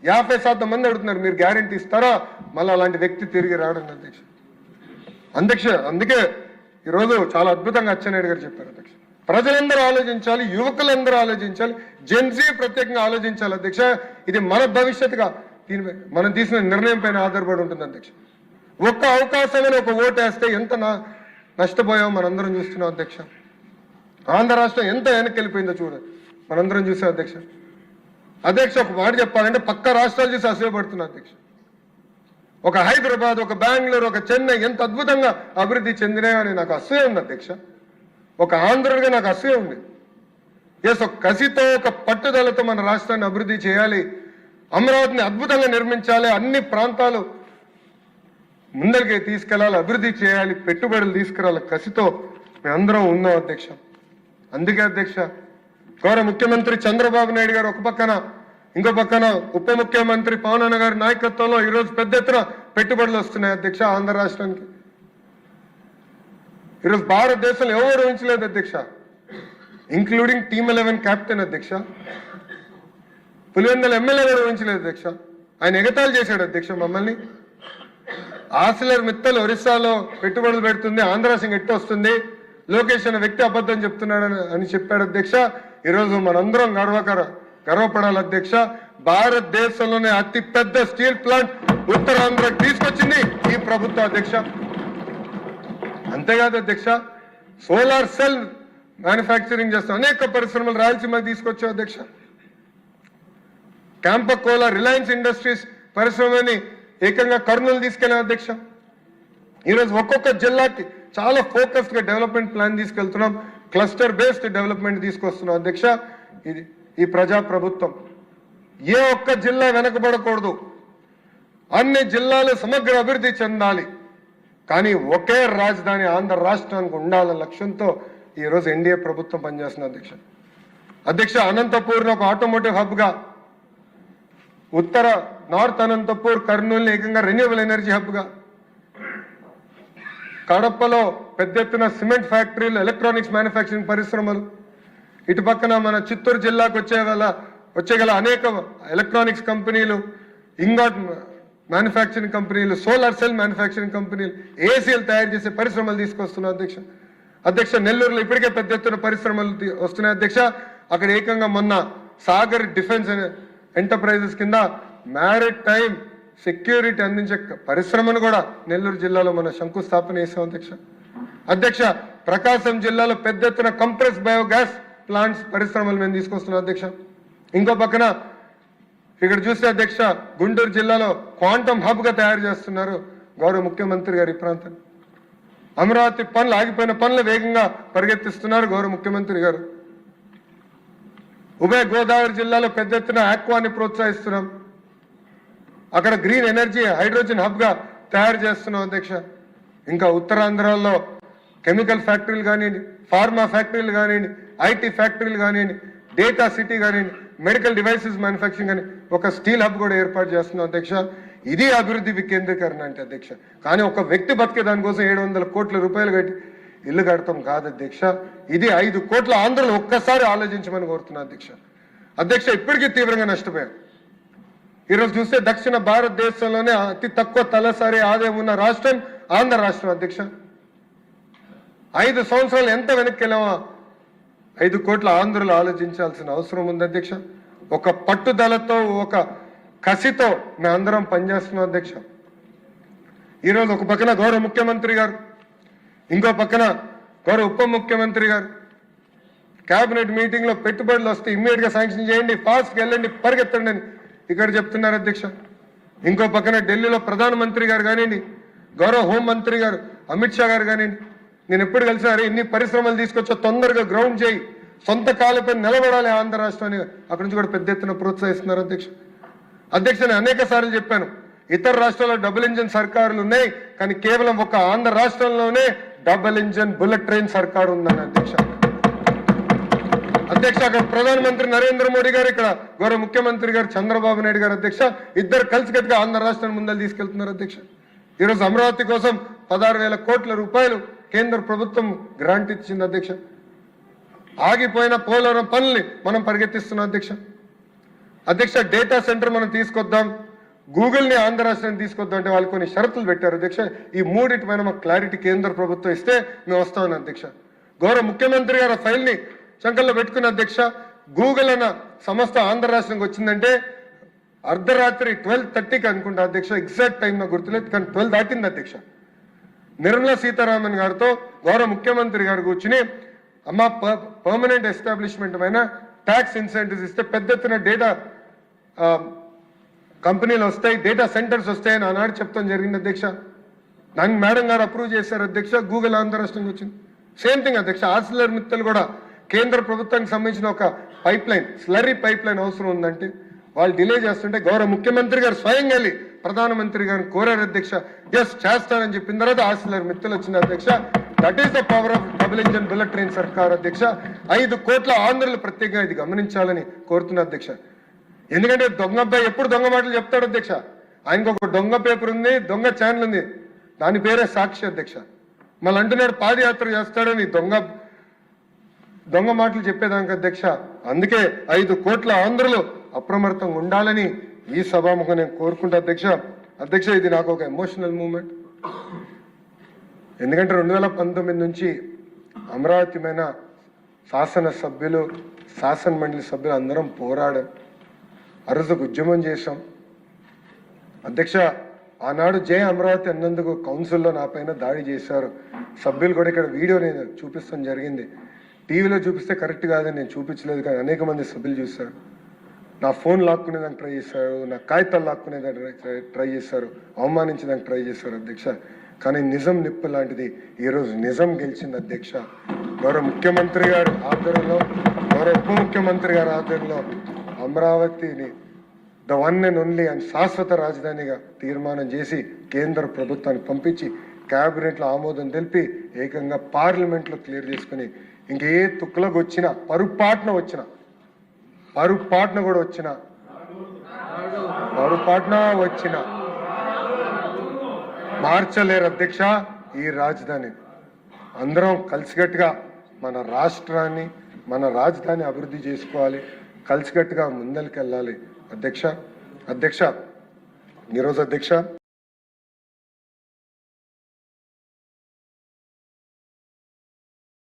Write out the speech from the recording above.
50% మంది అడుగుతున్నారు మీరు గ్యారెంటీ ఇస్తారా, మళ్ళీ అలాంటి వ్యక్తి తిరిగి రావడం అధ్యక్ష. అందుకే ఈరోజు చాలా అద్భుతంగా అచ్చెన్నాయుడు గారు చెప్పారు అధ్యక్ష. ప్రజలందరూ ఆలోచించాలి, యువకులందరూ ఆలోచించాలి, జెన్జీ ప్రత్యేకంగా ఆలోచించాలి అధ్యక్ష. ఇది మన భవిష్యత్తుగా దీనిపై మనం తీసిన నిర్ణయం పైన ఆధారపడి ఉంటుంది అధ్యక్ష. ఒక్క అవకాశమైన ఒక ఓటు వేస్తే ఎంత నష్టపోయామో మనందరం చూస్తున్నాం అధ్యక్ష. ఆంధ్ర రాష్ట్రం ఎంత వెనక్కి వెళ్ళిపోయిందో చూడండి, మనందరం చూసాం అధ్యక్ష. ఒక మాట చెప్పాలంటే పక్క రాష్ట్రాలు చూసి అసూయపడుతున్నా అధ్యక్ష. ఒక హైదరాబాద్, ఒక బెంగళూరు, ఒక చెన్నై ఎంత అద్భుతంగా అభివృద్ధి చెందినాయని నాకు అసూయ ఉంది అధ్యక్ష. ఒక ఆంధ్రుడిగా నాకు అసూయ ఉంది. ఒక కసితో, ఒక పట్టుదలతో మన రాష్ట్రాన్ని అభివృద్ధి చేయాలి, అమరావతిని అద్భుతంగా నిర్మించాలి, అన్ని ప్రాంతాలు ముందరికి తీసుకెళ్లాలి, అభివృద్ధి చేయాలి, పెట్టుబడులు తీసుకురావాలి కసితో మేమందరం ఉన్నాం అధ్యక్ష. అందుకే అధ్యక్ష గౌరవ ముఖ్యమంత్రి చంద్రబాబు నాయుడు గారు ఒక పక్కన, ఇంకో పక్కన ఉప ముఖ్యమంత్రి పవన్ అన్న గారి నాయకత్వంలో ఈరోజు పెద్ద ఎత్తున పెట్టుబడులు వస్తున్నాయి అధ్యక్ష ఆంధ్ర రాష్ట్రానికి. ఈరోజు భారతదేశంలో ఎవరు ఊహించలేదు అధ్యక్ష, ఇంక్లూడింగ్ టీమ్ 11 కెప్టెన్ అధ్యక్ష. పులివెందుల ఎమ్మెల్యే కూడా ఊహించలేదు అధ్యక్ష. ఆయన ఎగతాళి చేశాడు అధ్యక్ష మమ్మల్ని. ఆసిలర్ మిత్తల్ ఒరిస్సాలో పెట్టుబడులు పెడుతుంది, ఆంధ్ర సింగ్ ఎట్టు వస్తుంది, లోకేష్ అనే వ్యక్తి అబద్ధం చెప్తున్నాడు అని చెప్పాడు అధ్యక్ష. ఈరోజు మనందరం గర్వపడాలి అధ్యక్ష. భారతదేశంలోనే అతి పెద్ద స్టీల్ ప్లాంట్ ఉత్తరాంధ్రకు తీసుకొచ్చింది ఈ ప్రభుత్వం అధ్యక్ష. అంతేకాదు అధ్యక్ష, సోలార్ సెల్ మ్యానుఫ్యాక్చరింగ్ చేస్తాం, అనేక పరిశ్రమలు రాయలసీమకి తీసుకొచ్చాం అధ్యక్ష. క్యాంపకోలా, రిలయన్స్ ఇండస్ట్రీస్ పరిశ్రమని ఏకంగా కర్నూలు తీసుకెళ్ళాం అధ్యక్ష. ఈరోజు ఒక్కొక్క జిల్లాకి చాలా ఫోకస్డ్ గా డెవలప్మెంట్ ప్లాన్ తీసుకెళ్తున్నాం, క్లస్టర్ బేస్డ్ డెవలప్మెంట్ తీసుకొస్తున్నాం అధ్యక్ష. ఇది ఈ ప్రజా ప్రభుత్వం. ఏ ఒక్క జిల్లా వెనకబడకూడదు, అన్ని జిల్లాలు సమగ్ర అభివృద్ధి చెందాలి, కానీ ఒకే రాజధాని ఆంధ్ర రాష్ట్రానికి ఉండాలన్న లక్ష్యంతో ఈరోజు ఎన్డీఏ ప్రభుత్వం పనిచేస్తుంది అధ్యక్ష. అనంతపూర్ని ఒక ఆటోమోటివ్ హబ్ గా, ఉత్తర నార్త్ అనంతపూర్ కర్నూలు ఏకంగా రెన్యూవబుల్ ఎనర్జీ హబ్ గా, కడపలో పెద్ద ఎత్తున సిమెంట్ ఫ్యాక్టరీలు, ఎలక్ట్రానిక్స్ మ్యానుఫ్యాక్చరింగ్ పరిశ్రమలు, ఇటు పక్కన మన చిత్తూరు జిల్లాకు వచ్చేగల అనేక ఎలక్ట్రానిక్స్ కంపెనీలు, ఇంగాట్ మ్యానుఫ్యాక్చరింగ్ కంపెనీలు, సోలార్ సెల్ మ్యానుఫ్యాక్చరింగ్ కంపెనీలు, ఏసీలు తయారు చేసే పరిశ్రమలు తీసుకొస్తున్నాం అధ్యక్ష. నెల్లూరులో ఇప్పటికే పెద్ద ఎత్తున పరిశ్రమలు వస్తున్నాయి అధ్యక్ష. అక్కడ ఏకంగా మొన్న సాగర్ డిఫెన్స్ ఎంటర్ప్రైజెస్ కింద మ్యారిట్ టైమ్ సెక్యూరిటీ అందించే పరిశ్రమను కూడా నెల్లూరు జిల్లాలో మన శంకుస్థాపన చేసాం అధ్యక్ష. ప్రకాశం జిల్లాలో పెద్ద ఎత్తున కంప్రెస్ బయోగ్యాస్ ప్లాంట్స్ పరిశ్రమలు మేము తీసుకొస్తున్నాం అధ్యక్ష. ఇంకో పక్కన ఇక్కడ చూస్తే అధ్యక్ష గుంటూరు జిల్లాలో క్వాంటమ్ హబ్ గా తయారు చేస్తున్నారు గౌరవ ముఖ్యమంత్రి గారు ఈ ప్రాంతాన్ని. అమరావతి పనులు, ఆగిపోయిన పనులు వేగంగా పరిగెత్తిస్తున్నారు గౌరవ ముఖ్యమంత్రి గారు. ఉభయ గోదావరి జిల్లాలో పెద్ద ఎత్తున ఆక్వాని ప్రోత్సహిస్తున్నాం, అక్కడ గ్రీన్ ఎనర్జీ హైడ్రోజన్ హబ్ గా తయారు చేస్తున్నాం అధ్యక్ష. ఇంకా ఉత్తరాంధ్రలో కెమికల్ ఫ్యాక్టరీలు కానివ్వండి, ఫార్మా ఫ్యాక్టరీలు కానివ్వండి, ఐటీ ఫ్యాక్టరీలు కానివ్వండి, డేటా సిటీ కానివ్వండి, మెడికల్ డివైసెస్ మ్యానుఫ్యాక్చరింగ్ అని ఒక స్టీల్ హబ్ కూడా ఏర్పాటు చేస్తున్నాం అధ్యక్ష. ఇది అభివృద్ధి వికేంద్రీకరణ అంటే అధ్యక్ష. కానీ ఒక వ్యక్తి బతికే దానికోసం 700 కోట్ల రూపాయలు కట్టి ఇల్లు కడతాం కాదు అధ్యక్ష. ఇది 5 కోట్ల ఆంధ్రలో ఒక్కసారి ఆలోచించమని కోరుతున్నా అధ్యక్ష. ఇప్పటికీ తీవ్రంగా నష్టపోయాం. ఈరోజు చూస్తే దక్షిణ భారతదేశంలోనే అతి తక్కువ తలసరి ఆదాయం ఉన్న రాష్ట్రం ఆంధ్ర రాష్ట్రం అధ్యక్ష. 5 సంవత్సరాలు ఎంత వెనక్కి వెళ్ళామా 5 కోట్ల ఆంధ్రులు ఆలోచించాల్సిన అవసరం ఉంది అధ్యక్ష. ఒక పట్టుదలతో, ఒక కసితో మేమందరం పనిచేస్తున్నాం అధ్యక్ష. ఈరోజు ఒక పక్కన గౌరవ ముఖ్యమంత్రి గారు, ఇంకో పక్కన గౌరవ ఉప ముఖ్యమంత్రి గారు కేబినెట్ మీటింగ్ లో పెట్టుబడులు వస్తే ఇమ్మీడియట్ గా శాంక్షన్ చేయండి, ఫాస్ట్గా వెళ్ళండి, పరిగెత్తండి అని ఇక్కడ చెప్తున్నారు అధ్యక్ష. ఇంకో పక్కన ఢిల్లీలో ప్రధానమంత్రి గారు కానివ్వండి, గౌరవ హోంమంత్రి గారు అమిత్ షా గారు కానివ్వండి, నేను ఎప్పుడు కలిసినారు ఇన్ని పరిశ్రమలు తీసుకొచ్చా, తొందరగా గ్రౌండ్ చేయి, సొంత కాళ్ళపై నిలబడాలి ఆంధ్ర రాష్ట్రాన్ని, అక్కడి నుంచి కూడా పెద్ద ఎత్తున ప్రోత్సహిస్తున్నారు అధ్యక్ష. నేను అనేక సార్లు చెప్పాను, ఇతర రాష్ట్రాల్లో డబుల్ ఇంజన్ సర్కారులు ఉన్నాయి, కానీ కేవలం ఒక ఆంధ్ర రాష్ట్రంలోనే డబుల్ ఇంజన్ బుల్లెట్ ట్రైన్ సర్కారు ఉందని అధ్యక్ష. అక్కడ ప్రధానమంత్రి నరేంద్ర మోడీ గారు, ఇక్కడ గౌరవ ముఖ్యమంత్రి గారు చంద్రబాబు నాయుడు గారు అధ్యక్ష, ఇద్దరు కలిసికట్టుగా ఆంధ్ర రాష్ట్రాన్ని ముందలు తీసుకెళ్తున్నారు అధ్యక్ష. ఈరోజు అమరావతి కోసం 16,000 కోట్ల రూపాయలు కేంద్ర ప్రభుత్వం గ్రాంట్ ఇచ్చింది అధ్యక్ష. ఆగిపోయిన పోలవరం పనుల్ని మనం పరిగెత్తిస్తున్నాం అధ్యక్ష. అధ్యక్ష డేటా సెంటర్ మనం తీసుకొద్దాం, గూగుల్ని ఆంధ్ర రాష్ట్రాన్ని తీసుకొద్దాం అంటే వాళ్ళు కొన్ని షరతులు పెట్టారు అధ్యక్ష. ఈ మూడింటి పైన మాకు క్లారిటీ కేంద్ర ప్రభుత్వం ఇస్తే మేము వస్తామని అధ్యక్ష. గౌరవ ముఖ్యమంత్రి గారు ఫైల్ని చంకల్లో పెట్టుకున్న అధ్యక్ష. గూగుల్ అన్న సంస్థ ఆంధ్ర రాష్ట్రానికి వచ్చిందంటే అర్ధరాత్రి 12:30కి అనుకుంటా అధ్యక్ష, ఎగ్జాక్ట్ టైం నాకు గుర్తులేదు, కానీ 12 దాటింది అధ్యక్ష. నిర్మలా సీతారామన్ గారితో గౌరవ ముఖ్యమంత్రి గారు కూర్చుని అమ్మ పర్మనెంట్ ఎస్టాబ్లిష్మెంట్ పైన ట్యాక్స్ ఇన్సెంటివ్స్ ఇస్తే పెద్ద ఎత్తున డేటా కంపెనీలు వస్తాయి, డేటా సెంటర్స్ వస్తాయని ఆనాడు చెప్తాం జరిగింది అధ్యక్ష. దాన్ని మేడం గారు అప్రూవ్ చేశారు అధ్యక్ష. గూగుల్ ఆంధ్ర రాష్ట్రంకి వచ్చింది. సేమ్ థింగ్ అధ్యక్ష, ఆర్సిలర్ మిత్తల్ కూడా కేంద్ర ప్రభుత్వానికి సంబంధించిన ఒక pipe line, slurry pipe line అవసరం ఉందంటే వాళ్ళు డిలే చేస్తుంటే గౌరవ ముఖ్యమంత్రి గారు స్వయంగా వెళ్ళి ప్రధానమంత్రి గారిని కోరారు అధ్యక్ష. ఎస్ చేస్తానని చెప్పిన తర్వాత ఆర్సిలర్ మిత్తల్ వచ్చింది అధ్యక్ష. That is the power of double engine bullet train సర్కార్ అధ్యక్ష. 5 కోట్ల ఆంధ్రులు ప్రత్యేకంగా ఇది గమనించాలని కోరుతున్నా అధ్యక్ష. ఎందుకంటే దొంగ అబ్బాయి ఎప్పుడు దొంగ మాటలు చెప్తాడు అధ్యక్ష. ఆయనకు ఒక దొంగ పేపర్ ఉంది, దొంగ ఛానల్ ఉంది, దాని పేరే సాక్షి అధ్యక్ష. మళ్ళీ అంటున్నాడు పాదయాత్ర చేస్తాడని దొంగ మాటలు చెప్పేదానికి అధ్యక్ష. అందుకే 5 కోట్ల ఆంధ్రులు అప్రమత్తంగా ఉండాలని ఈ సభాముఖం నేను కోరుకుంటా అధ్యక్ష. అధ్యక్ష ఇది నాకు ఒక ఎమోషనల్ మూమెంట్. ఎందుకంటే 2019 నుంచి అమరావతి మీద శాసన సభ్యులు, శాసన మండలి సభ్యులు అందరం పోరాడాం, అరుదుకు ఉద్యమం చేశాం అధ్యక్ష. ఆనాడు జై అమరావతి అన్నందుకు కౌన్సిల్లో నా పైన దాడి చేశారు సభ్యులు కూడా. ఇక్కడ వీడియో నేను చూపిస్తాం జరిగింది. టీవీలో చూపిస్తే కరెక్ట్ కాదని నేను చూపించలేదు, కానీ అనేక మంది సభ్యులు చూశారు. నా ఫోన్ లాక్కునేదానికి ట్రై చేశారు, నా కాగితాలు లాక్కునేదానికి ట్రై చేశారు, అవమానించడానికి ట్రై చేశారు అధ్యక్ష. కానీ నిజం నిప్పు లాంటిది ఈరోజు నిజం గెలిచింది అధ్యక్ష. గౌరవ ముఖ్యమంత్రి గారి ఆధ్వర్యంలో, గౌరవ ఉప ముఖ్యమంత్రి గారి ఆధ్వర్యంలో అమరావతిని the one and only and శాశ్వత రాజధానిగా తీర్మానం చేసి కేంద్ర ప్రభుత్వానికి పంపించి క్యాబినెట్లో ఆమోదం తెలిపి ఏకంగా పార్లమెంట్లో క్లియర్ చేసుకుని ఇంకే తుక్కులకు వచ్చినా పొరపాటున వచ్చిన మార్చలేరు అధ్యక్ష ఈ రాజధాని. అందరం కలిసికట్టుగా మన రాష్ట్రాన్ని, మన రాజధాని అభివృద్ధి చేసుకోవాలి, కలిసికట్టుగా ముందరికి వెళ్ళాలి అధ్యక్ష. ఈరోజు అధ్యక్ష